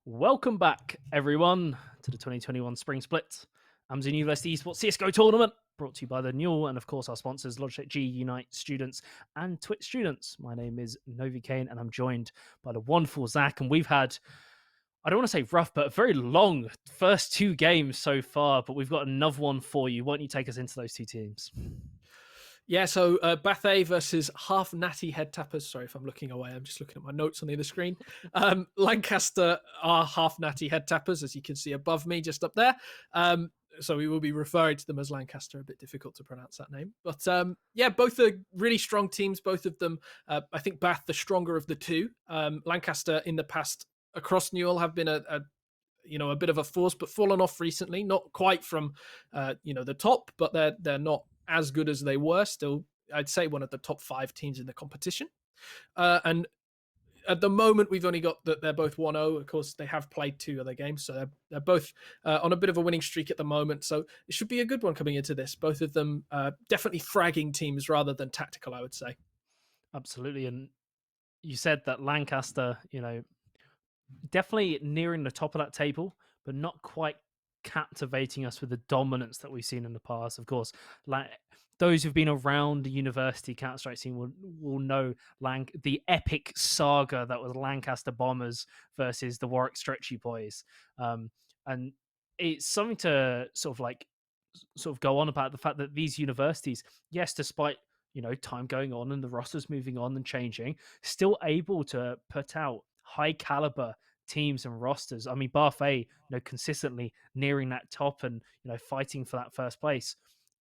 Welcome back, everyone, to the 2021 Spring Split Amazon University Esports CSGO tournament, brought to you by the Newell and, of course, our sponsors, Logitech G, Unite Students, and Twitch Students. My name is Novi Kane, and I'm joined by the wonderful Zach. And we've had, I don't want to say rough, but a very long first two games so far, but we've got another one for you. Why don't you take us into those two teams? Yeah, so Bath A versus half natty head tappers. Sorry if I'm looking away. I'm just looking at my notes on the other screen. Lancaster are half natty head tappers, as you can see above me, just up there. So we will be referring to them as Lancaster. A bit difficult to pronounce that name, but yeah, both are really strong teams. Both of them, I think Bath the stronger of the two. Lancaster in the past across Newell have been a bit of a force, but fallen off recently. Not quite from the top, but they're not as good as they were. Still, I'd say one of the top 5 teams in the competition. And at the moment, we've only got that they're both 1-0. Of course, they have played 2 other games, so they're both on a bit of a winning streak at the moment. So it should be a good one coming into this. Both of them definitely fragging teams rather than tactical, I would say. Absolutely. And you said that Lancaster, definitely nearing the top of that table, but not quite captivating us with the dominance that we've seen in the past. Of course, like those who've been around the university Counter-Strike scene will know the epic saga that was Lancaster Bombers versus the Warwick Stretchy Boys, and it's something to sort of go on about the fact that these universities, yes, despite time going on and the rosters moving on and changing, still able to put out high caliber teams and rosters. I mean, Bath A, consistently nearing that top and fighting for that first place.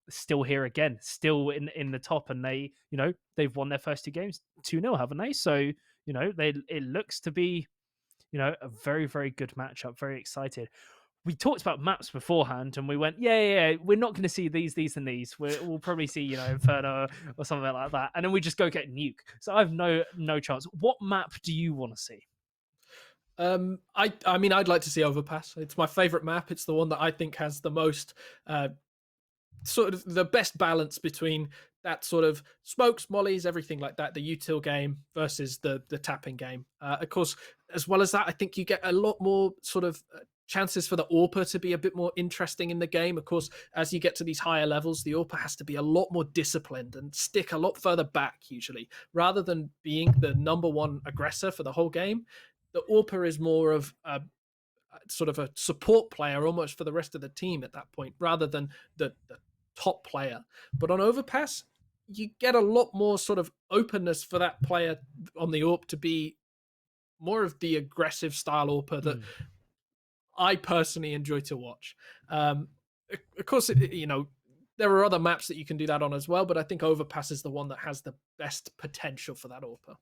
Still here again, still in the top, and they've won their first 2 games 2-0, haven't they? So it looks to be a very, very good matchup. Very excited. We talked about maps beforehand, and we went, yeah, we're not going to see these, and these. We'll probably see, Inferno or something like that, and then we just go get Nuke. So I have no chance. What map do you want to see? I mean, I'd like to see Overpass. It's my favorite map. It's the one that I think has the most sort of the best balance between that sort of smokes, mollies, everything like that, the util game versus the tapping game. Of course, as well as that, I think you get a lot more sort of chances for the AWPer to be a bit more interesting in the game. Of course, as you get to these higher levels, the AWPer has to be a lot more disciplined and stick a lot further back, usually, rather than being the number one aggressor for the whole game. The AWPer is more of a sort of a support player almost for the rest of the team at that point, rather than the top player. But on Overpass, you get a lot more sort of openness for that player on the AWP to be more of the aggressive style AWPer that I personally enjoy to watch. Of course, there are other maps that you can do that on as well, but I think Overpass is the one that has the best potential for that AWPer.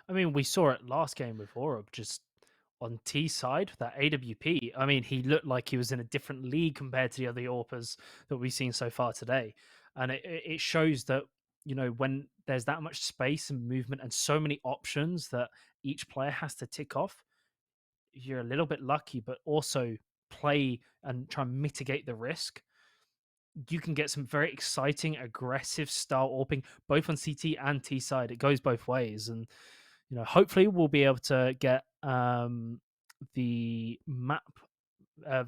I mean, we saw it last game with Orb, just on T side, that AWP. I mean, he looked like he was in a different league compared to the other AWPers that we've seen so far today. And it shows that, when there's that much space and movement and so many options that each player has to tick off, you're a little bit lucky, but also play and try and mitigate the risk. You can get some very exciting, aggressive style AWPing, both on CT and T side. It goes both ways. And hopefully we'll be able to get the map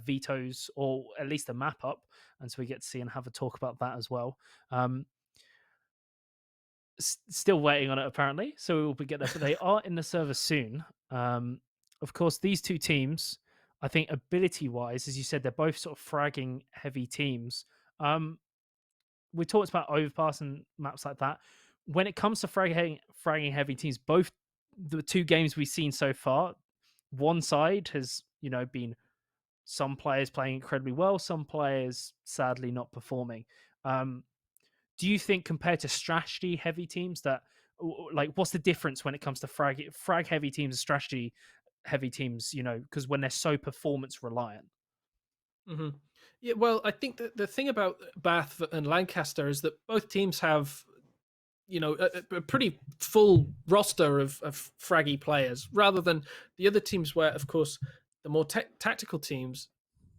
vetoes, or at least the map up, and so we get to see and have a talk about that as well. Still waiting on it apparently, so we will be getting there, but they are in the server soon. Of course, these two teams, I think ability wise, as you said, they're both sort of fragging heavy teams. We talked about overpass and maps like that. When it comes to fragging heavy teams, both the 2 games we've seen so far, one side has been some players playing incredibly well, some players sadly not performing. Do you think, compared to strategy heavy teams, that what's the difference when it comes to frag heavy teams and strategy heavy teams? Because when they're so performance reliant. Mm-hmm. Yeah, well, I think that the thing about Bath and Lancaster is that both teams have a pretty full roster of fraggy players, rather than the other teams where, of course, the more tactical teams,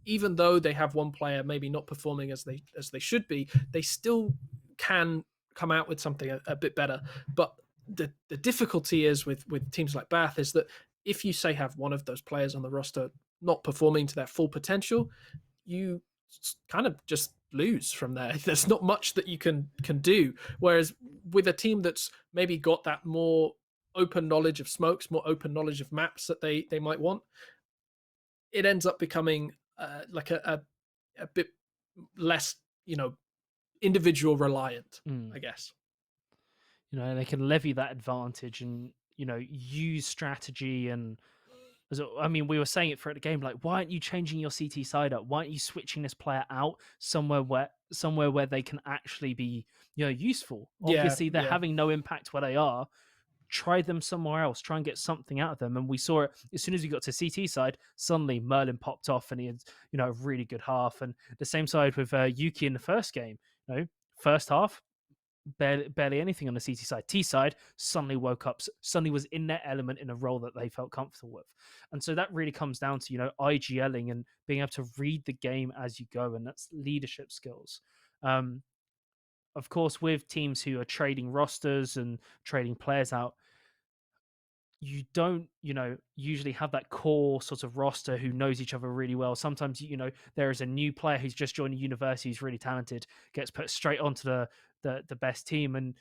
even though they have one player maybe not performing as they should be, they still can come out with something a bit better. But the difficulty is with teams like Bath is that if you say have one of those players on the roster not performing to their full potential, you kind of just lose from there. There's not much that you can do. Whereas with a team that's maybe got that more open knowledge of smokes, more open knowledge of maps that they might want, it ends up becoming like a bit less, individual reliant, Mm. I guess. They can levy that advantage and use strategy and I mean, we were saying it for the game, like, why aren't you changing your CT side up? Why aren't you switching this player out somewhere where they can actually be, useful? Yeah, Obviously, they're yeah. having no impact where they are. Try them somewhere else. Try and get something out of them. And we saw it as soon as we got to CT side. Suddenly, Merlin popped off, and he had a really good half. And the same side with Yuki in the first game. First half, barely anything on the CT side. T side suddenly woke up, suddenly was in their element in a role that they felt comfortable with. And so that really comes down to, IGLing and being able to read the game as you go. And that's leadership skills. Of course, with teams who are trading rosters and trading players out, you don't usually have that core sort of roster who knows each other really well. Sometimes there is a new player who's just joined a university who's really talented, gets put straight onto the best team, and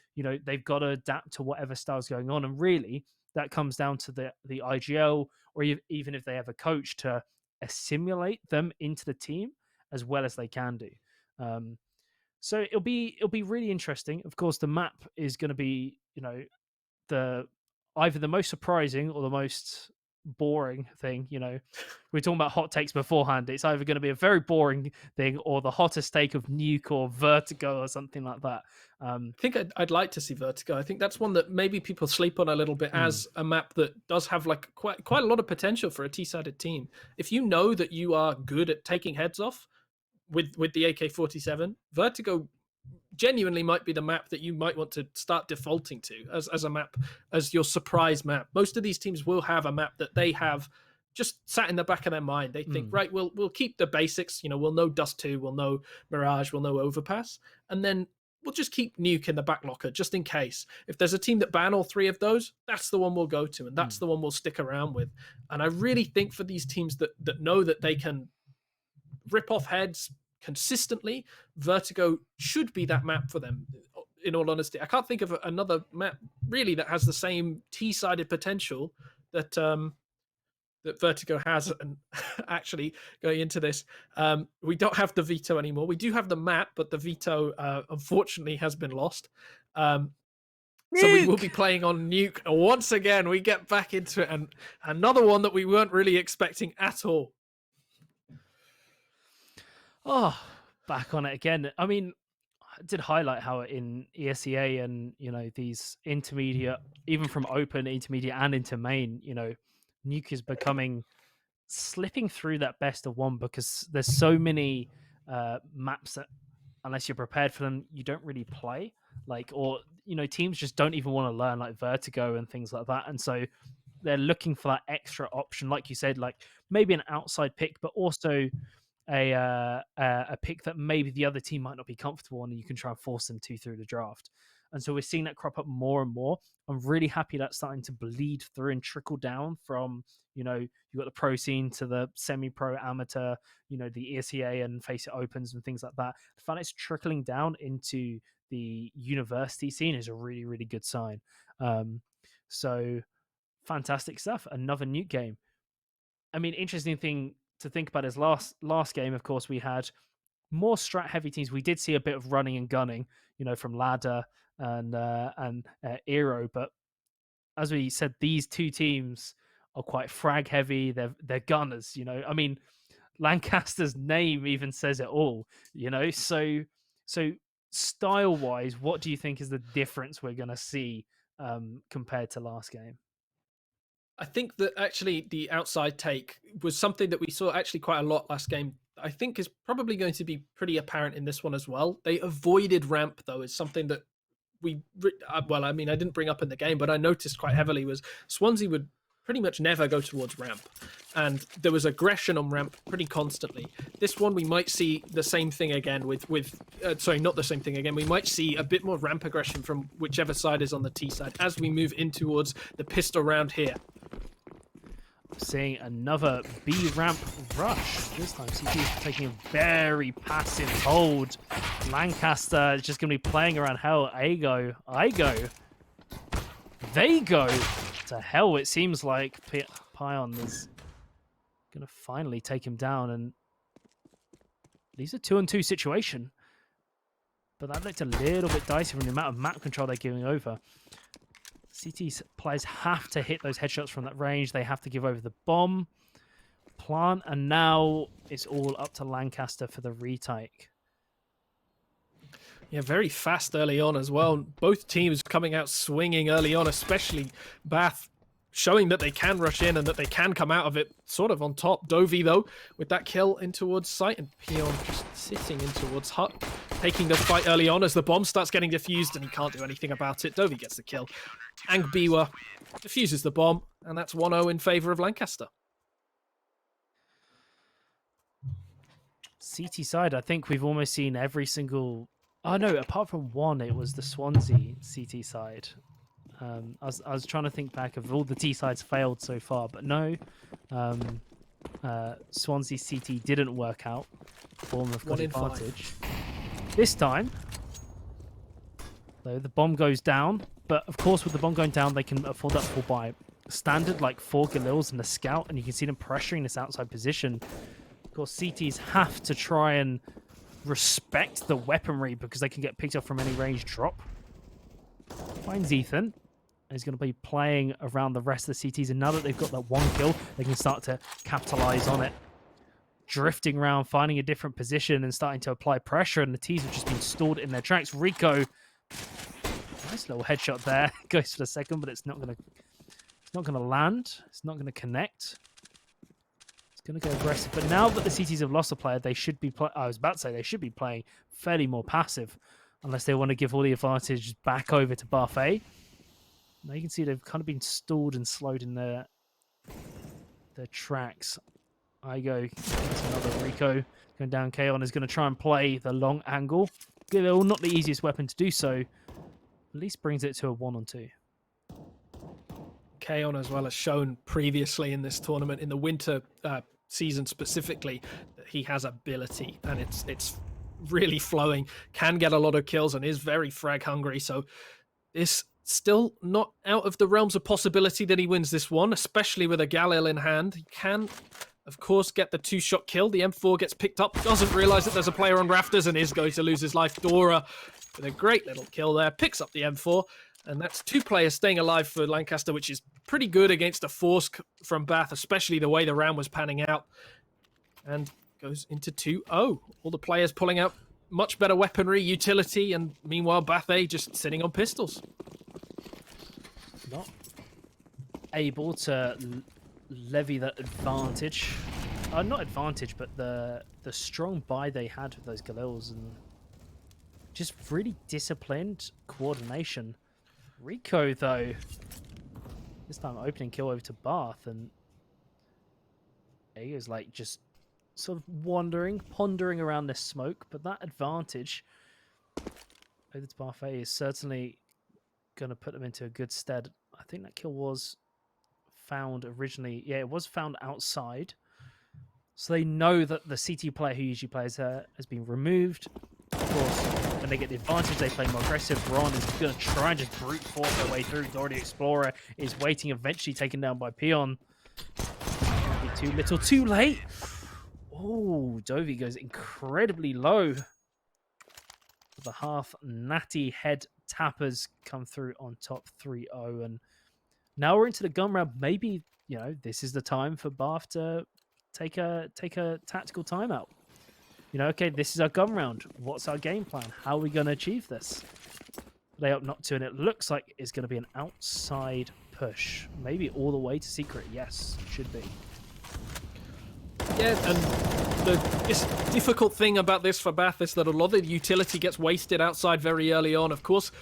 they've got to adapt to whatever style's going on. And really that comes down to the IGL, or even if they have a coach, to assimilate them into the team as well as they can do. So it'll be really interesting. Of course, the map is going to be the either the most surprising or the most boring thing. We're talking about hot takes beforehand. It's either going to be a very boring thing or the hottest take of Nuke or Vertigo or something like that. I think I'd like to see Vertigo. I think that's one that maybe people sleep on a little bit as a map that does have like quite a lot of potential for a T-sided team. If you know that you are good at taking heads off with the AK-47, Vertigo genuinely might be the map that you might want to start defaulting to as a map, as your surprise map. Most of these teams will have a map that they have just sat in the back of their mind. They think, right, we'll keep the basics. We'll know Dust 2, we'll know Mirage, we'll know Overpass, and then we'll just keep Nuke in the back locker just in case. If there's a team that ban all three of those, that's the one we'll go to, and that's the one we'll stick around with. And I really think for these teams that know that they can rip off heads consistently, Vertigo should be that map for them. In all honesty, I can't think of another map really that has the same T-sided potential that that Vertigo has. And actually, going into this, we don't have the veto anymore. We do have the map, but the veto unfortunately has been lost. So we will be playing on Nuke once again. We get back into it, and another one that we weren't really expecting at all. Oh, back on it again. I mean, I did highlight how in ESEA and these intermediate, even from open, intermediate, and into main, Nuke is becoming slipping through that best of one because there's so many maps that unless you're prepared for them, you don't really play. Or teams just don't even want to learn, like Vertigo and things like that, and so they're looking for that extra option, like you said, like maybe an outside pick, but also a pick that maybe the other team might not be comfortable on, and you can try and force them to through the draft. And so we're seeing that crop up more and more. I'm really happy that's starting to bleed through and trickle down from, you got the pro scene to the semi-pro amateur, the ESEA and Face It Opens and things like that. The fact it's trickling down into the university scene is a really, really good sign. So fantastic stuff. Another Nuke game. I mean, interesting thing to think about is last game, of course, we had more strat heavy teams. We did see a bit of running and gunning, from Ladder and Aero, but as we said, these two teams are quite frag heavy. They're gunners, I mean, Lancaster's name even says it all, So style wise, what do you think is the difference we're going to see compared to last game? I think that actually the outside take was something that we saw actually quite a lot last game. I think is probably going to be pretty apparent in this one as well. They avoided ramp though, is something that I mean, I didn't bring up in the game, but I noticed quite heavily was Swansea would pretty much never go towards ramp, and there was aggression on ramp pretty constantly. This one we might see the same thing again with sorry, not the same thing again. We might see a bit more ramp aggression from whichever side is on the T side as we move in towards the pistol round here. seeing another B ramp rush. This time, CT is taking a very passive hold. Lancaster is just going to be playing around hell. I go. They go to hell, it seems like. Pion is going to finally take him down. And these are 2-on-2 situation. But that looked a little bit dicey from the amount of map control they're giving over. CT's players have to hit those headshots from that range. They have to give over the bomb, plant, and now it's all up to Lancaster for the retake. Yeah, very fast early on as well. Both teams coming out swinging early on, especially Bath, showing that they can rush in and that they can come out of it sort of on top. Dovey, though, with that kill in towards site, and Pion just sitting in towards Hut, taking the fight early on as the bomb starts getting defused and he can't do anything about it. Dovey gets the kill. Angbiwa defuses the bomb, and that's 1-0 in favor of Lancaster. CT side, I think we've almost seen every single... Oh, no, apart from one, it was the Swansea CT side. I was trying to think back of all the T sides failed so far, but no. Swansea CT didn't work out. Bournemouth got advantage. This time, though, the bomb goes down. But, of course, with the bomb going down, they can afford that full buy. Standard, like 4 Galils and a scout, and you can see them pressuring this outside position. Of course, CTs have to try and respect the weaponry because they can get picked up from any range drop. Finds Ethan. He's going to be playing around the rest of the CTs, and now that they've got that one kill, they can start to capitalize on it. Drifting around, finding a different position, and starting to apply pressure, and the T's have just been stalled in their tracks. Rico, nice little headshot there. Goes for the second, but it's not going to land. It's not going to connect. It's going to go aggressive. But now that the CTs have lost a player, they should be I was about to say they should be playing fairly more passive, unless they want to give all the advantage back over to Bath A. Now you can see they've kind of been stalled and slowed in their tracks. That's another Rico going down. Kaon is going to try and play the long angle. Galil, not the easiest weapon to do so. At least brings it to a 1-on-2. Kaon as well has shown previously in this tournament, in the winter season specifically, that he has ability, and it's really flowing, can get a lot of kills, and is very frag hungry. So it's still not out of the realms of possibility that he wins this one, especially with a Galil in hand. He can, of course, get the 2-shot kill. The M4 gets picked up, doesn't realize that there's a player on rafters, and is going to lose his life. Dora with a great little kill there, picks up the M4, and that's 2 players staying alive for Lancaster, which is pretty good against a force from Bath, especially the way the round was panning out. And goes into 2-0. All the players pulling out much better weaponry, utility, and meanwhile Bath A just sitting on pistols. Not able to levy that advantage. Not advantage, but the strong buy they had with those Galils, and just really disciplined coordination. Rico, though, this time opening kill over to Bath, and he is like just sort of pondering around this smoke, but that advantage over to Bath A is certainly going to put them into a good stead. I think that kill was found originally. Yeah, it was found outside. So they know that the CT player who usually plays her has been removed. Of course, when they get the advantage, they play more aggressive. Ron is going to try and just brute force their way through. Dora the Explorer is waiting, eventually taken down by Pion. Be too little, too late. Oh, Dovey goes incredibly low. The half natty head tappers come through on top 3-0. And now we're into the gun round. Maybe, this is the time for Bath to take a tactical timeout. Okay, this is our gun round. What's our game plan? How are we going to achieve this? They up not to, and it looks like it's going to be an outside push. Maybe all the way to secret. Yes, it should be. Yeah, and the difficult thing about this for Bath is that a lot of the utility gets wasted outside very early on. Of course,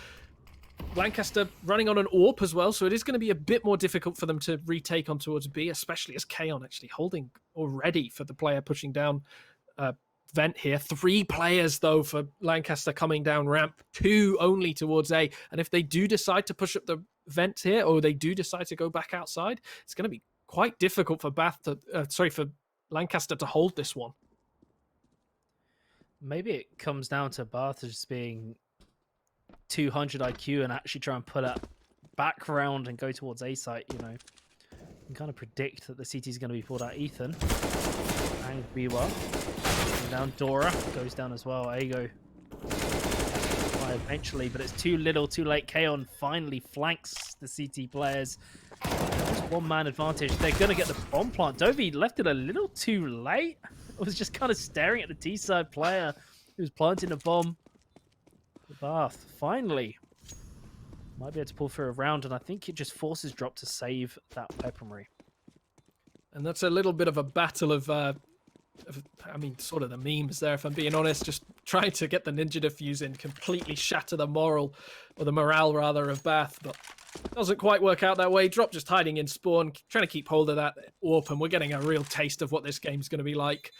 Lancaster running on an AWP as well, so it is going to be a bit more difficult for them to retake on towards B, especially as Kaon actually holding already for the player pushing down vent here. 3 players, though, for Lancaster coming down ramp, 2 only towards A. And if they do decide to push up the vent here, or they do decide to go back outside, it's going to be quite difficult for for Lancaster to hold this one. Maybe it comes down to Bath just being 200 IQ and actually try and put up back round and go towards A site. You know, you can kind of predict that the CT is going to be pulled out. Ethan and Biwa down. Dora goes down as well. Ago eventually, but it's too little, too late. Kaon finally flanks the CT players. Just one man advantage. They're going to get the bomb plant. Dovey left it a little too late. I was just kind of staring at the T side player who was planting a bomb. The Bath finally might be able to pull through a round, and I think it just forces Drop to save that weaponry. And that's a little bit of a battle of I mean, sort of the memes there, if I'm being honest. Just trying to get the ninja defuse in, completely shatter the morale rather, of Bath, but doesn't quite work out that way. Drop just hiding in spawn, trying to keep hold of that AWP, and we're getting a real taste of what this game's going to be like.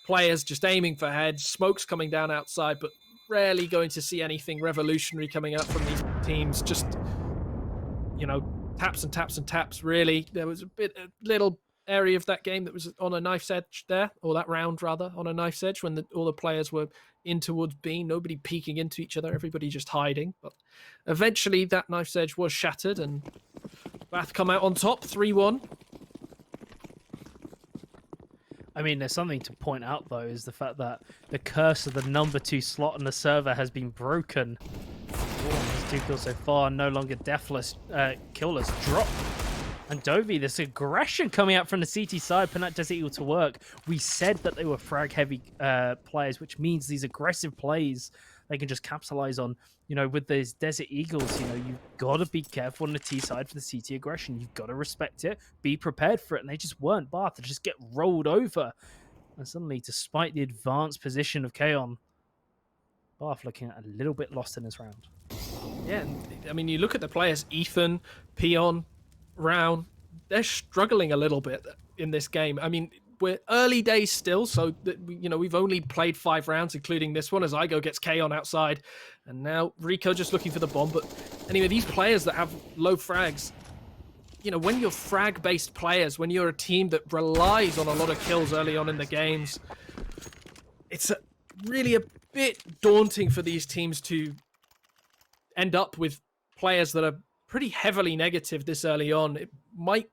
Players just aiming for heads, smokes coming down outside, but rarely going to see anything revolutionary coming up from these teams. Just, you know, taps and taps and taps, really. There was a little area of that game that was on a knife's edge there, or that round rather, on a knife's edge when all the players were in towards B, nobody peeking into each other, everybody just hiding. But eventually that knife's edge was shattered and Bath come out on top, 3-1. I mean, there's something to point out, though, is the fact that the curse of the number 2 slot on the server has been broken. His 2 kills so far, no longer deathless, killless. Drop. And Dovey, this aggression coming out from the CT side, putting that Desert Eagle to work. We said that they were frag-heavy players, which means these aggressive plays they can just capitalize on. You know, with these Desert Eagles, you know, you've got to be careful on the T side for the CT aggression. You've got to respect it, be prepared for it. And they just weren't. Bath to just get rolled over. And suddenly, despite the advanced position of Kaon, Bath looking a little bit lost in this round. Yeah, I mean, you look at the players, Ethan, Peon, Round, they're struggling a little bit in this game. I mean, we're early days still, so that, you know, we've only played 5 rounds, including this one, as Igo gets Kaon outside, and now Rico just looking for the bomb. But anyway, these players that have low frags, you know, when you're frag-based players, when you're a team that relies on a lot of kills early on in the games, it's really a bit daunting for these teams to end up with players that are pretty heavily negative this early on. It might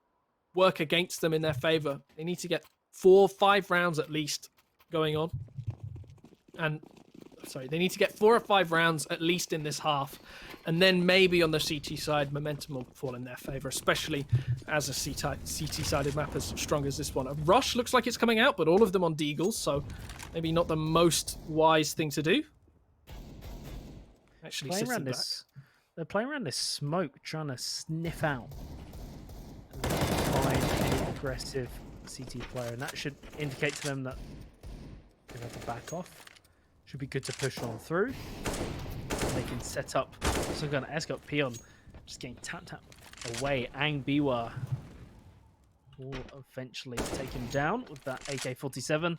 work against them in their favor. They need to get 4-5 rounds at least going on. And sorry, they need to get 4 or 5 rounds at least in this half. And then maybe on the CT side, momentum will fall in their favor, especially as a CT-sided map as strong as this one. A rush looks like it's coming out, but all of them on Deagles, so maybe not the most wise thing to do. Actually, they're playing around this smoke, trying to sniff out and find an aggressive CT player, and that should indicate to them that they have to back off. Should be good to push on through. They can set up some kind of escort. Peon just getting tap away. Ang Biwa will eventually take him down with that AK-47.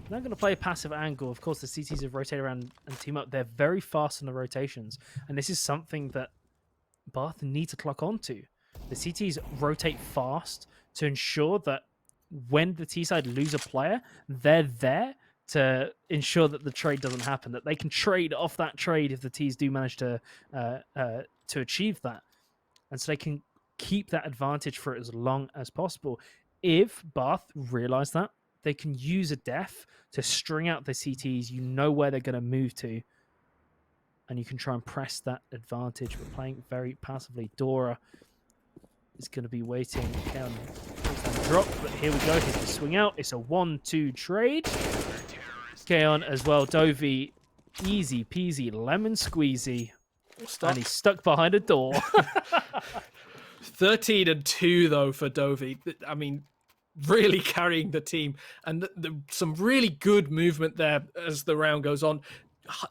They're going to play a passive angle. Of course, the CTs have rotated around and team up. They're very fast on the rotations. And this is something that Bath need to clock onto. The CTs rotate fast to ensure that when the T side lose a player, they're there to ensure that the trade doesn't happen, that they can trade off that trade if the Ts do manage to achieve that. And so they can keep that advantage for as long as possible. If Bath realize that, they can use a def to string out the CTs. You know where they're going to move to, and you can try and press that advantage. We're playing very passively. Dora is going to be waiting. Kaon drop, but here we go. Here's the swing out. It's a 1-2 trade. Kaon as well. Dovey, easy peasy, lemon squeezy. And he's stuck behind a door. 13-2 though for Dovey. I mean, really carrying the team, and some really good movement there as the round goes on.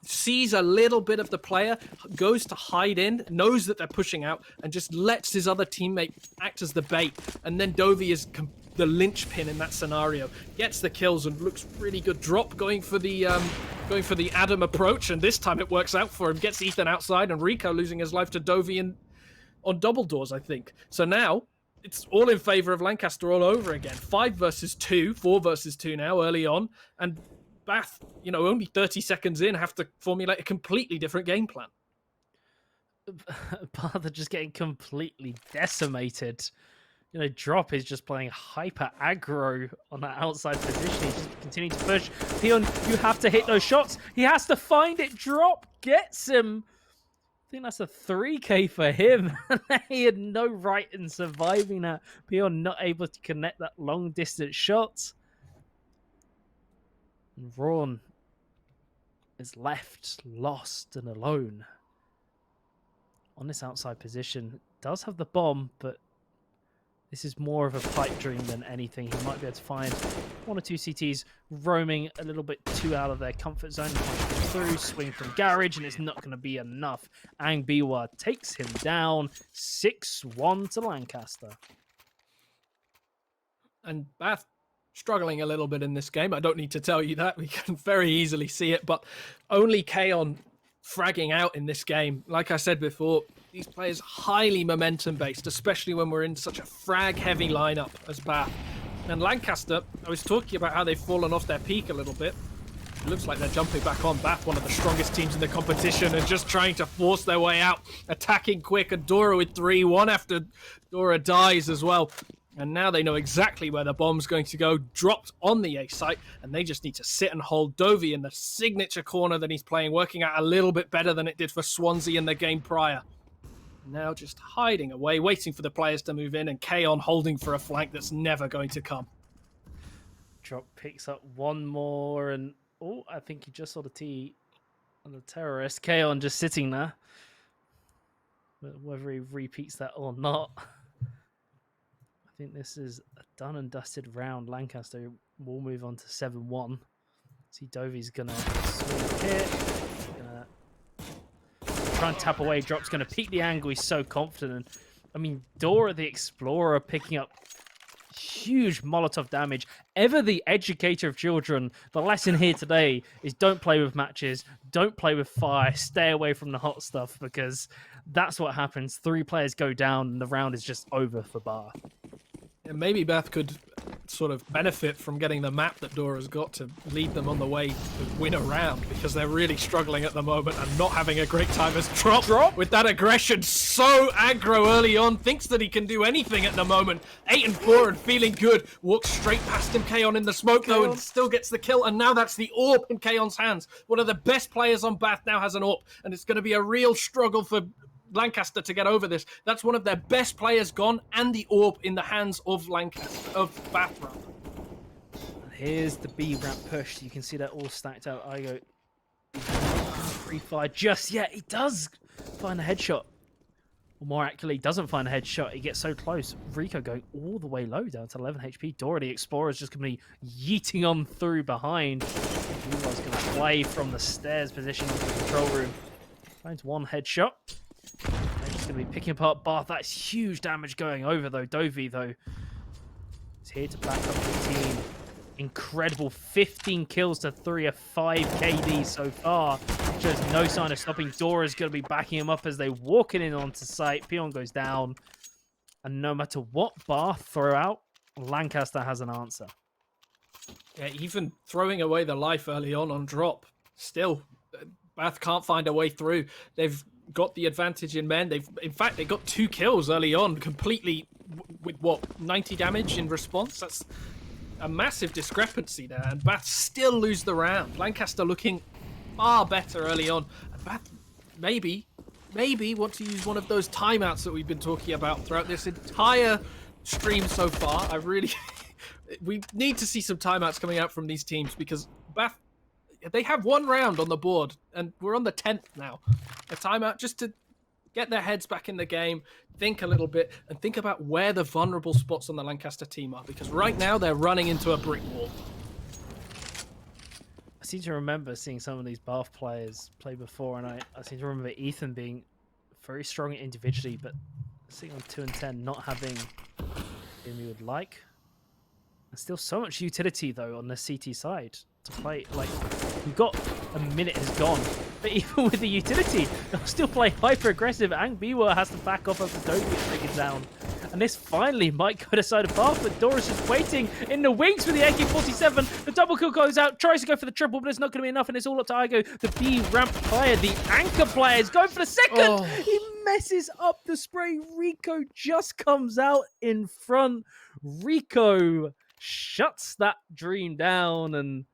Sees a little bit of the player, goes to hide in, knows that they're pushing out, and just lets his other teammate act as the bait. And then Dovey is the linchpin in that scenario. Gets the kills and looks really good. Drop going for the Adam approach, and this time it works out for him. Gets Ethan outside, and Rico losing his life to Dovey on double doors, I think. So now it's all in favor of Lancaster all over again. 5 versus 2, 4 versus 2 now early on, and Bath, only 30 seconds in, have to formulate a completely different game plan. Bath are just getting completely decimated. Drop is just playing hyper aggro on that outside position. He's just continuing to push. Peon, you have to hit those shots. He has to find it. Drop gets him. I think that's a 3K for him. He had no right in surviving that. Peon not able to connect that long distance shot. And Rawn is left, lost and alone on this outside position. Does have the bomb, but this is more of a pipe dream than anything. He might be able to find 1 or 2 CTs roaming a little bit too out of their comfort zone. Through, swing from Garage, and it's not going to be enough. Ang Biwa takes him down 6-1 to Lancaster. And Bath struggling a little bit in this game. I don't need to tell you that. We can very easily see it, but only Kaon fragging out in this game. Like I said before, these players highly momentum based, especially when we're in such a frag heavy lineup as Bath. And Lancaster, I was talking about how they've fallen off their peak a little bit. It looks like they're jumping back on. Bath, one of the strongest teams in the competition, and just trying to force their way out, attacking quick. And Dora with 3-1 after Dora dies as well. And now they know exactly where the bomb's going to go, dropped on the A site, and they just need to sit and hold Dovey in the signature corner that he's playing, working out a little bit better than it did for Swansea in the game prior. Now just hiding away, waiting for the players to move in, and Kaon holding for a flank that's never going to come. Drop picks up one more, and I think he just saw the T on the terrorist. Kaon just sitting there. But whether he repeats that or not, I think this is a done and dusted round. Lancaster will move on to 7-1. See, Dovey's gonna swing here. Gonna try and tap away. Drop's gonna peek the angle. He's so confident. I mean, Dora the Explorer picking up huge Molotov damage. Ever the educator of children, the lesson here today is don't play with matches, don't play with fire, stay away from the hot stuff, because that's what happens. 3 players go down and the round is just over for Bar. And maybe Bath could sort of benefit from getting the map that Dora's got to lead them on the way to win a round, because they're really struggling at the moment and not having a great time as Drop with that aggression, so aggro early on, thinks that he can do anything at the moment. 8-4 and feeling good, walks straight past him, Kaon in the smoke though, and still gets the kill, and now that's the AWP in Kaon's hands. One of the best players on Bath now has an AWP, and it's going to be a real struggle for Lancaster to get over this. That's one of their best players gone, and the AWP in the hands of Bath. Here's the B ramp push. You can see that all stacked out. I go free fire just yet. He does find a headshot. Or more accurately, doesn't find a headshot. He gets so close. Rico going all the way low down to 11 HP. Dora the Explorer is just going to be yeeting on through behind. He was going to play from the stairs position into the control room. Finds one headshot. He's going to be picking apart Bath. That's huge damage going over, though. Dovey, though, is here to back up the team. Incredible 15 kills to 3 of 5 KD so far. Shows no sign of stopping. Dora's going to be backing him up as they walking in onto site. Peon goes down. And no matter what Bath throw out, Lancaster has an answer. Yeah, even throwing away the life early on Drop, still, Bath can't find a way through. They've got the advantage in men. In fact, they got 2 kills early on, completely with what, 90 damage in response. That's a massive discrepancy there, and Bath still lose the round. Lancaster looking far better early on, and Bath maybe want to use one of those timeouts that we've been talking about throughout this entire stream so far. We need to see some timeouts coming out from these teams, because Bath, they have 1 round on the board, and we're on the 10th now. A timeout just to get their heads back in the game, think a little bit, and think about where the vulnerable spots on the Lancaster team are, because right now they're running into a brick wall. I seem to remember seeing some of these Bath players play before, and I seem to remember Ethan being very strong individually, but sitting on 2 and 10, not having him you would like. And still so much utility, though, on the CT side to play. Like, we've got a minute has gone, but even with the utility, they'll still play hyper aggressive. Ang Biwa has to back off of the Dovey to take it down. And this finally might go to the side of Bath, but Dora's just waiting in the wings for the AK-47. The double kill goes out, tries to go for the triple, but it's not going to be enough, and it's all up to Igo, the B ramp player, the anchor player, is going for the second. Oh. He messes up the spray. Rico just comes out in front. Rico shuts that dream down, and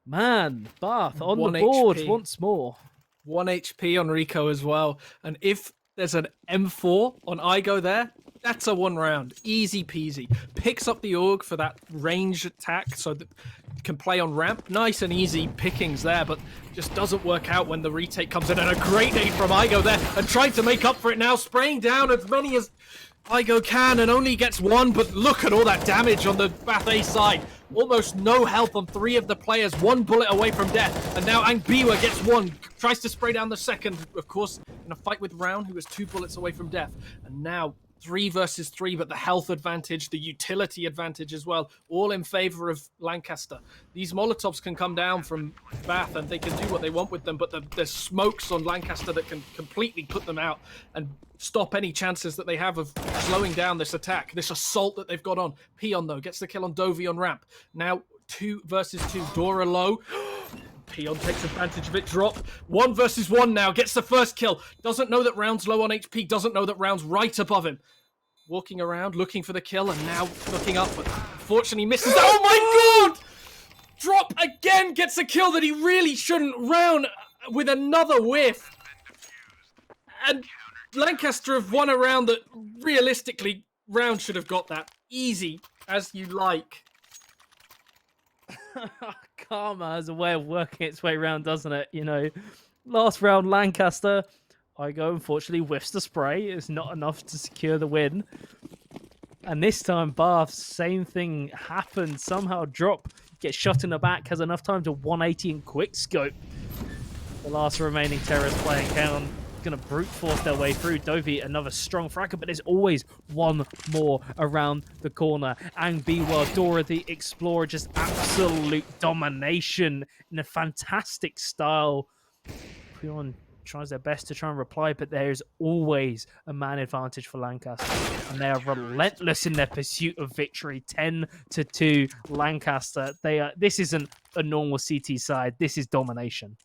man, Bath on the board once more. 1 HP on Rico as well. And if there's an M4 on Igo there, that's a 1 round. Easy peasy. Picks up the AUG for that range attack so that you can play on ramp. Nice and easy pickings there, but just doesn't work out when the retake comes in. And a great nade from Igo there, and trying to make up for it now, spraying down as many as Igo can, and only gets 1, but look at all that damage on the Bath A side. Almost no health on 3 of the players, 1 bullet away from death. And now Angbiwa gets 1, tries to spray down the second, of course, in a fight with Round, who was 2 bullets away from death. And now 3 versus 3, but the health advantage, the utility advantage as well, all in favor of Lancaster. These Molotovs can come down from Bath and they can do what they want with them, but there's smokes on Lancaster that can completely put them out and stop any chances that they have of slowing down this attack, this assault that they've got on. Peon, though, gets the kill on Dovey on ramp. Now 2 versus 2, Dora low. Peon takes advantage of it, drop. 1 versus 1 now, gets the first kill. Doesn't know that Round's low on HP, doesn't know that Round's right above him. Walking around, looking for the kill, and now looking up, but unfortunately misses. Oh my god! Drop again, gets a kill that he really shouldn't. Round with another whiff. And Lancaster have won a round that realistically Round should have got that. Easy as you like. Karma has a way of working its way around, doesn't it? You know, last round Lancaster, Igo unfortunately whiffs the spray. It's not enough to secure the win. And this time Bath, same thing happened. Somehow Drop gets shot in the back, has enough time to 180 in quick scope. The last remaining terrorist playing count going to brute force their way through. Dovey, another strong fragger, but there's always 1 more around the corner. Angbiwa, Dora the Explorer, just absolute domination in a fantastic style. Peon tries their best to try and reply, but there is always a man advantage for Lancaster, and they are relentless in their pursuit of victory. 10-2 Lancaster. This isn't a normal CT side. This is domination.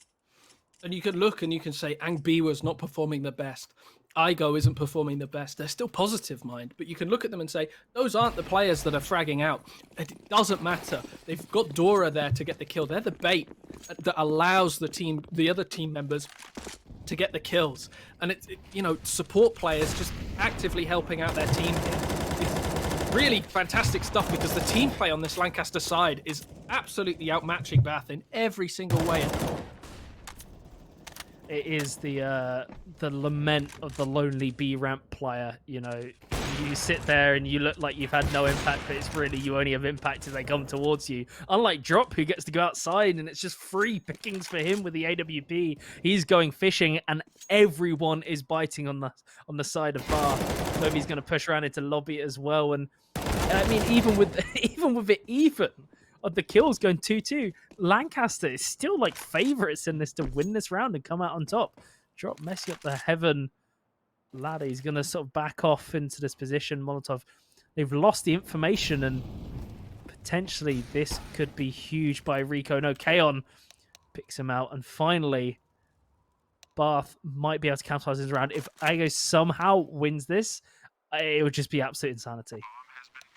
And you can look and you can say Angbiwa's not performing the best. Igo isn't performing the best. They're still positive, mind. But you can look at them and say, those aren't the players that are fragging out. It doesn't matter. They've got Dora there to get the kill. They're the bait that allows the other team members to get the kills. And support players just actively helping out their team. It's really fantastic stuff because the team play on this Lancaster side is absolutely outmatching Bath in every single way. It is the lament of the lonely B ramp player. You know, you sit there and you look like you've had no impact, but it's really you only have impact as they come towards you. Unlike Drop, who gets to go outside and it's just free pickings for him with the AWP. He's going fishing and everyone is biting on the side of Bath. Nobody's going to push around into lobby as well. And I mean, even with it even. Of the kills going 2-2, Lancaster is still like favorites in this to win this round and come out on top. Drop messing up the heaven ladder. He's going to sort of back off into this position. Molotov, they've lost the information and potentially this could be huge by Rico. No, Kaon picks him out, and finally Bath might be able to capitalize this round. If Igo somehow wins this, it would just be absolute insanity.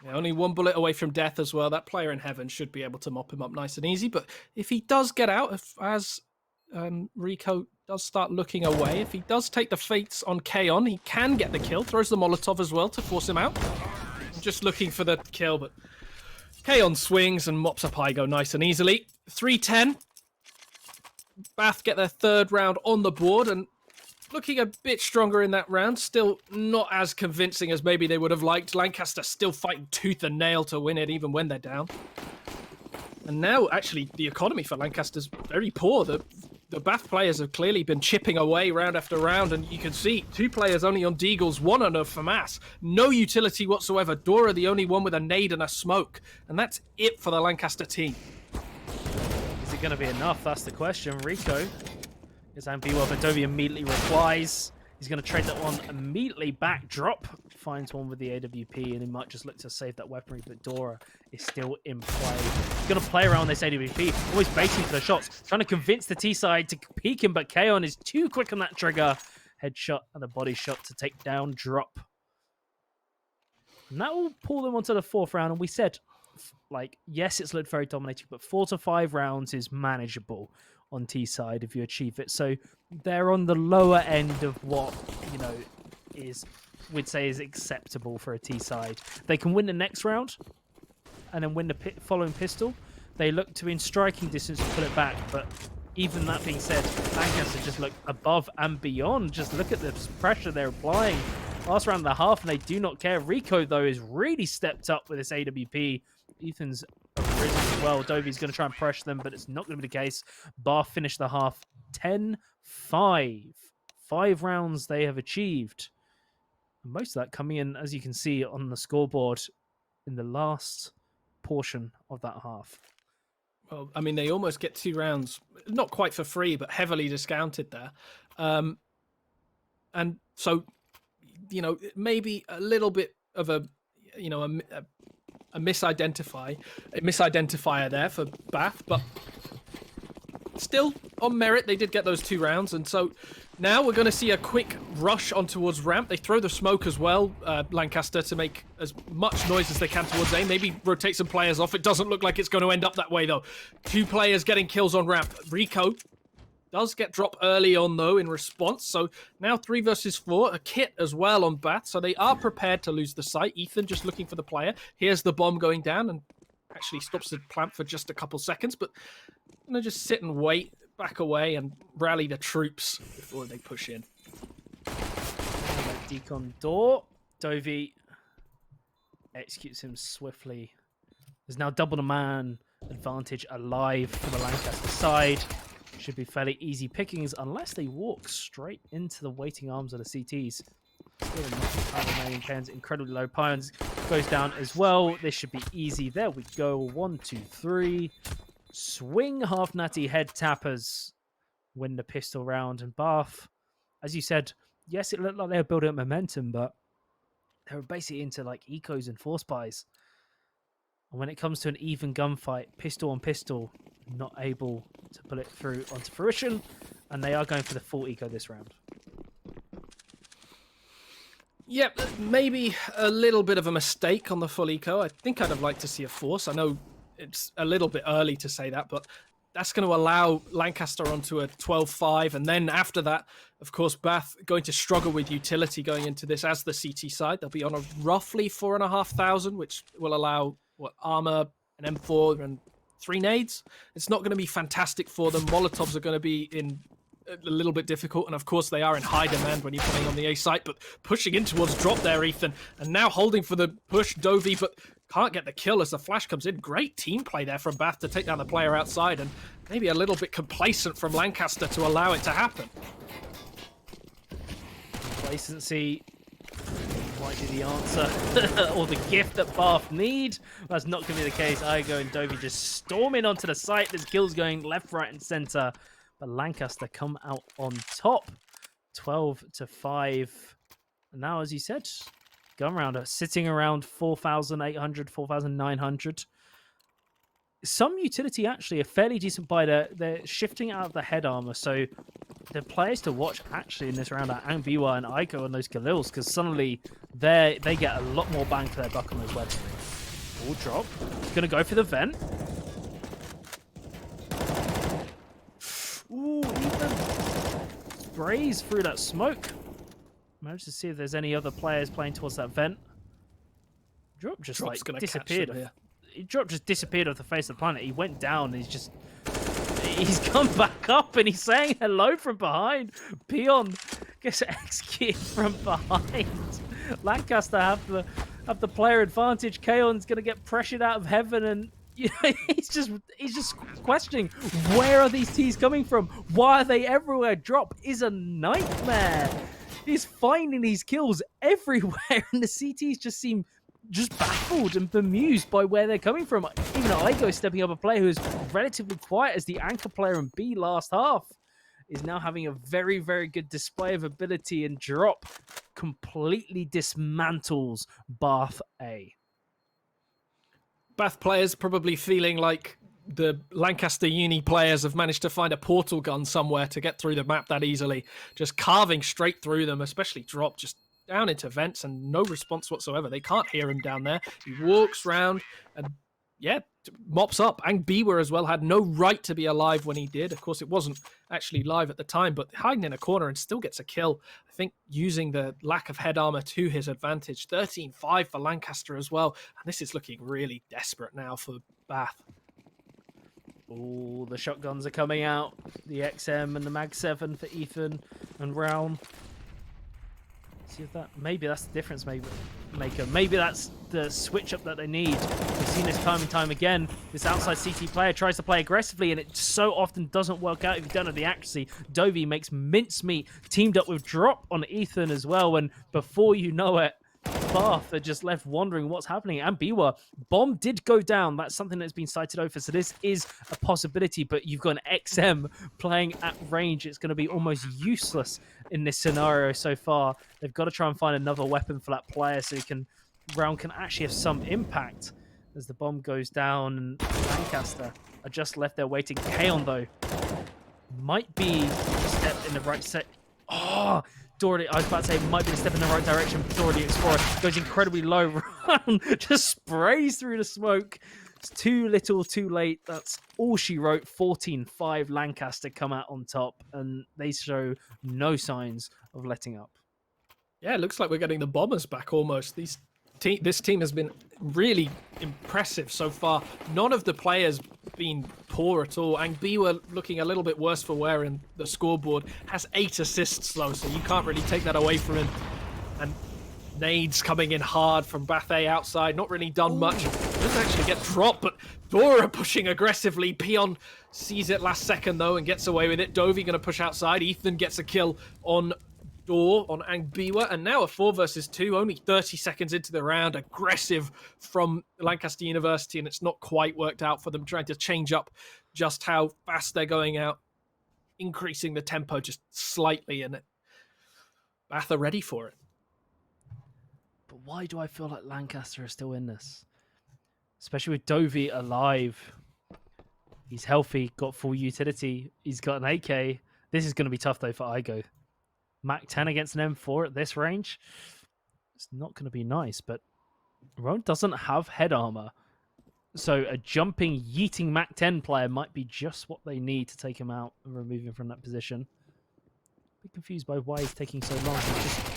Yeah, only 1 bullet away from death as well. That player in heaven should be able to mop him up nice and easy. But if he does get out, as Rico does start looking away, if he does take the fates on Kaon, he can get the kill. Throws the Molotov as well to force him out. I'm just looking for the kill, but Kaon swings and mops up Igo nice and easily. 3-10. Bath get their 3rd round on the board and looking a bit stronger in that round. Still not as convincing as maybe they would have liked. Lancaster still fighting tooth and nail to win it, even when they're down. And now, actually, the economy for Lancaster's very poor. The Bath players have clearly been chipping away round after round, and you can see 2 players only on Deagles, 1 on a FAMAS. No utility whatsoever. Dora the only one with a nade and a smoke. And that's it for the Lancaster team. Is it going to be enough? That's the question. Rico is Angbiwa, but Dovey immediately replies. He's going to trade that one immediately back. Drop finds one with the AWP, and he might just look to save that weaponry, but Dora is still in play. He's going to play around this AWP, always baiting for the shots, trying to convince the T side to peek him, but Kaon is too quick on that trigger. Headshot and a body shot to take down Drop. And that will pull them onto the 4th round, and we said, like, yes, it's looked very dominating, but 4 to 5 rounds is manageable on T side if you achieve it. So they're on the lower end of what, you know, we'd say is acceptable for a T side. They can win the next round and then win the following pistol. They look to be in striking distance to put it back, but even that being said, Lancaster just look above and beyond. Just look at the pressure they're applying. Last round and a half, and they do not care. Rico, though, is really stepped up with this AWP. Ethan's risen as well. Dovi's going to try and pressure them, but it's not going to be the case. Bar finished the half 10-5. 5 rounds they have achieved. And most of that coming in, as you can see on the scoreboard, in the last portion of that half. Well, I mean, they almost get 2 rounds, not quite for free, but heavily discounted there. And so, you know, maybe a little bit of a, you know, a misidentifier there for Bath, but still on merit, they did get those 2 rounds. And so now we're going to see a quick rush on towards ramp. They throw the smoke as well, Lancaster, to make as much noise as they can towards A. Maybe rotate some players off. It doesn't look like it's going to end up that way, though. 2 players getting kills on ramp. Rico does get dropped early on, though, in response. So now 3 versus 4. A kit as well on Bath. So they are prepared to lose the site. Ethan just looking for the player. Here's the bomb going down and actually stops the plant for just a couple seconds. But I'm going to just sit and wait, back away, and rally the troops before they push in. Decon door. Dovi executes him swiftly. There's now double the man advantage alive for the Lancaster side. Should be fairly easy pickings unless they walk straight into the waiting arms of the CTs. Still nothing time remaining. Kaon's incredibly low. Pions goes down as well. This should be easy. There we go. 1, 2, 3. Swing half natty head tappers. Win the pistol round. And Bath, as you said, yes, it looked like they were building up momentum, but they were basically into like ecos and force buys. And when it comes to an even gunfight, pistol on pistol, not able to pull it through onto fruition, and they are going for the full eco this round. Yep, maybe a little bit of a mistake on the full eco. I think I'd have liked to see a force. I know it's a little bit early to say that, but that's going to allow Lancaster onto a 12-5, and then after that, of course, Bath going to struggle with utility going into this as the CT side. They'll be on a roughly 4,500, which will allow armor, an M4, and 3 nades. It's not going to be fantastic for them. Molotovs are going to be in a little bit difficult, and of course they are in high demand when you're playing on the A site, but pushing in towards drop there, Ethan, and now holding for the push, Dovi, but can't get the kill as the flash comes in. Great team play there from Bath to take down the player outside, and maybe a little bit complacent from Lancaster to allow it to happen. Complacency might be the answer, or the gift that Bath need. That's not going to be the case. Igo and Dovi just storming onto the site. There's kills going left, right, and center. But Lancaster come out on top, 12-5. And now, as you said, gun rounder sitting around 4,800, 4,900. Some utility, actually, a fairly decent buy. They're shifting out of the head armor, so the players to watch actually in this round are Angbiwa and Aiko on those Khalils, because suddenly they get a lot more bang for their buck on those weapons. All drop. Gonna go for the vent. Ooh, Ethan sprays through that smoke. Managed to see if there's any other players playing towards that vent. Drop just Drop's like disappeared. Drop just disappeared off the face of the planet. He went down. And he's come back up and he's saying hello from behind. Peon gets executed from behind. Lancaster have the player advantage. Kaon's gonna get pressured out of heaven, and you know, he's just questioning, where are these T's coming from? Why are they everywhere? Drop is a nightmare. He's finding these kills everywhere, and the CTs just seem baffled and bemused by where they're coming from. Even Igo stepping up, a player who is relatively quiet as the anchor player in B last half. is now having a very, very good display of ability, and Drop completely dismantles Bath A. Bath players probably feeling like the Lancaster Uni players have managed to find a portal gun somewhere to get through the map that easily, just carving straight through them, especially Drop, just down into vents and no response whatsoever. They can't hear him down there. He walks round and, yeah, mops up. And Biwa as well had no right to be alive when he did. Of course, it wasn't actually live at the time, but hiding in a corner and still gets a kill. I think using the lack of head armor to his advantage. 13-5 for Lancaster as well. And this is looking really desperate now for Bath. Oh, the shotguns are coming out. The XM and the Mag 7 for Ethan and Realm. See if that, maybe that's the difference maker. Maybe that's the switch up that they need. We've seen this time and time again. This outside CT player tries to play aggressively, and it so often doesn't work out if you don't have the accuracy. Dovey makes mincemeat, teamed up with Drop on Ethan as well, and before you know it, Bath are just left wondering what's happening. And Biwa, bomb did go down. That's something that's been cited over. So this is a possibility, but you've got an XM playing at range. It's going to be almost useless in this scenario so far. They've got to try and find another weapon for that player so Round can actually have some impact as the bomb goes down. And Lancaster are just left there waiting. Kaon, though, might be a step in the right set. Oh, Doherty, I was about to say, might be a step in the right direction. Doherty Explorer goes incredibly low. Just sprays through the smoke. It's too little, too late. That's all she wrote. 14-5 Lancaster come out on top, and they show no signs of letting up. Yeah, it looks like we're getting the Bombers back almost. This team has been really impressive so far. None of the players been poor at all. And Biwa looking a little bit worse for wear in the scoreboard. Has 8 assists though, so you can't really take that away from him. And nades coming in hard from Bath A outside. Not really done much. Doesn't actually get dropped, but Dora pushing aggressively. Peon sees it last second though and gets away with it. Dovey going to push outside. Ethan gets a kill on Door on Angbiwa, and now a 4 versus 2, only 30 seconds into the round. Aggressive from Lancaster University, and it's not quite worked out for them, trying to change up just how fast they're going out, increasing the tempo just slightly, and Bath are ready for it. But why do I feel like Lancaster is still in this? Especially with Dovey alive. He's healthy, got full utility, he's got an AK. This is going to be tough though for Igo. Mac 10 against an M4 at this range, it's not going to be nice, but Roan doesn't have head armor. So a jumping, yeeting Mac 10 player might be just what they need to take him out and remove him from that position. A bit confused by why he's taking so long.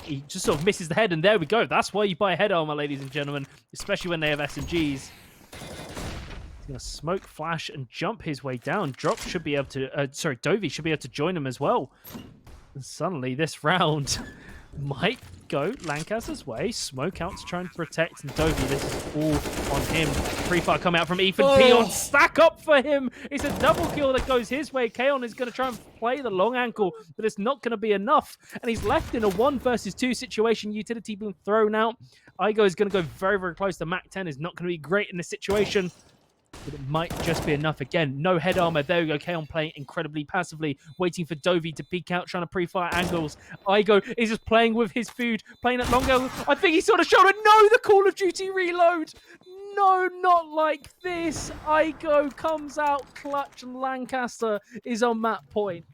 He just sort of misses the head, and there we go. That's why you buy head armor, ladies and gentlemen, especially when they have SMGs. He's going to smoke, flash, and jump his way down. Drop should be able to... Dovey should be able to join him as well. And suddenly, this round might go Lancaster's way. Smoke out to try and protect. And Dovey, this is all on him. Free fire coming out from Ethan. Peon stack up for him. It's a double kill that goes his way. Kaon is going to try and play the long ankle, but it's not going to be enough. And he's left in a 1 versus 2 situation. Utility being thrown out. Igo is going to go very, very close. The Mac 10 is not going to be great in this situation. But it might just be enough. Again, no head armor. There we go. Kaon playing incredibly passively, waiting for Dovey to peek out, trying to pre-fire angles. Igo is just playing with his food, playing at long angles. I think he sort of showed it. No, the Call of Duty reload. No, not like this. Igo comes out clutch, and Lancaster is on that point.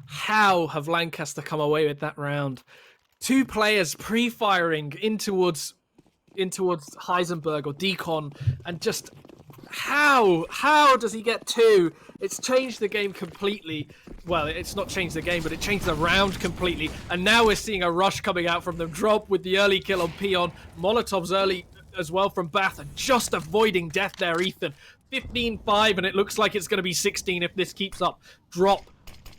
How have Lancaster come away with that round? 2 players pre-firing in towards Heisenberg or Decon, and just how does he get 2? It's changed the game completely. Well, it's not changed the game, but it changed the round completely. And now we're seeing a rush coming out from them. Drop with the early kill on Peon. Molotov's early as well from Bath, and just avoiding death there, Ethan. 15-5, and it looks like it's going to be 16 if this keeps up. Drop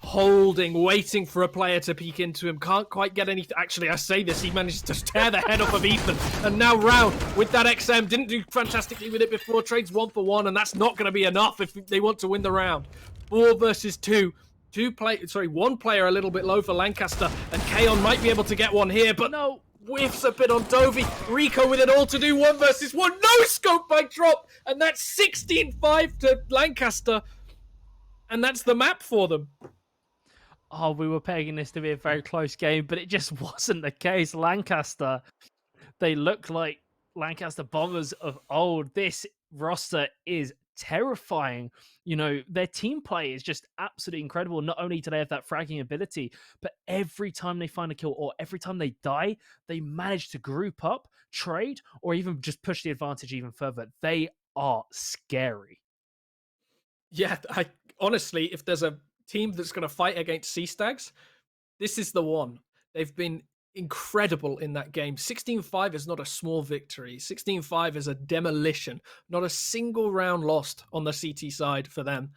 holding, waiting for a player to peek into him. Can't quite get anything. Actually, I say this, he managed to tear the head off of Ethan. And now Round with that XM. Didn't do fantastically with it before. Trades 1 for 1, and that's not going to be enough if they want to win the round. 4 versus 2. 1 player a little bit low for Lancaster, and Kaon might be able to get one here, but no. Whiffs a bit on Dovey. Rico with it all to do 1 versus 1. No scope by Drop, and that's 16-5 to Lancaster. And that's the map for them. oh, we were pegging this to be a very close game, but it just wasn't the case. Lancaster, they look like Lancaster Bombers of old. This roster is terrifying. You know, their team play is just absolutely incredible. Not only do they have that fragging ability, but every time they find a kill or every time they die, they manage to group up, trade, or even just push the advantage even further. They are scary. Yeah, I honestly, if there's a team that's going to fight against Sea Stags, this is the one. They've been incredible in that game. 16-5 is not a small victory. 16-5 is a demolition. Not a single round lost on the CT side for them.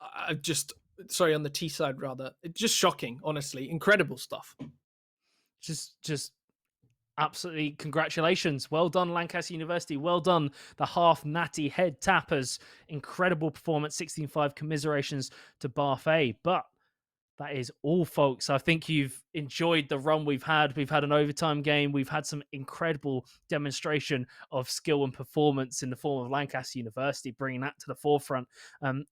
I just sorry, on the T side rather. It's just shocking, honestly. Incredible stuff. Just absolutely congratulations. Well done, Lancaster University. Well done, the half natty head tappers. Incredible performance, 16-5. Commiserations to Bath A. But that is all, folks. I think you've enjoyed the run we've had. We've had an overtime game. We've had some incredible demonstration of skill and performance in the form of Lancaster University, bringing that to the forefront,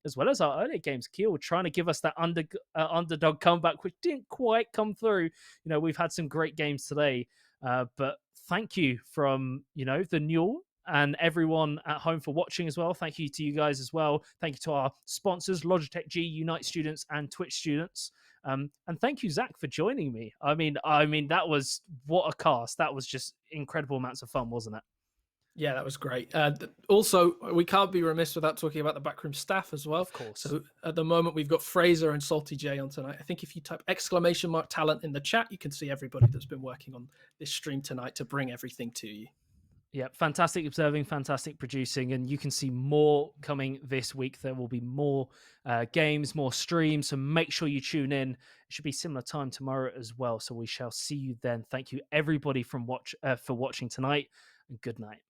as well as our earlier games. Kiel trying to give us that underdog comeback, which didn't quite come through. You know, we've had some great games today, but thank you from, you know, the Newell and everyone at home for watching as well. Thank you to you guys as well. Thank you to our sponsors, Logitech G, Unite students, and Twitch students. And thank you, Zach, for joining me. I mean, that was what a cast. That was just incredible amounts of fun, wasn't it? Yeah, that was great. Also, we can't be remiss without talking about the backroom staff as well. Of course. So at the moment, we've got Fraser and Salty J on tonight. I think if you type exclamation mark talent in the chat, you can see everybody that's been working on this stream tonight to bring everything to you. Yeah, fantastic observing, fantastic producing, and you can see more coming this week. There will be more games, more streams, so make sure you tune in. It should be similar time tomorrow as well, so we shall see you then. Thank you everybody for watching tonight, and good night.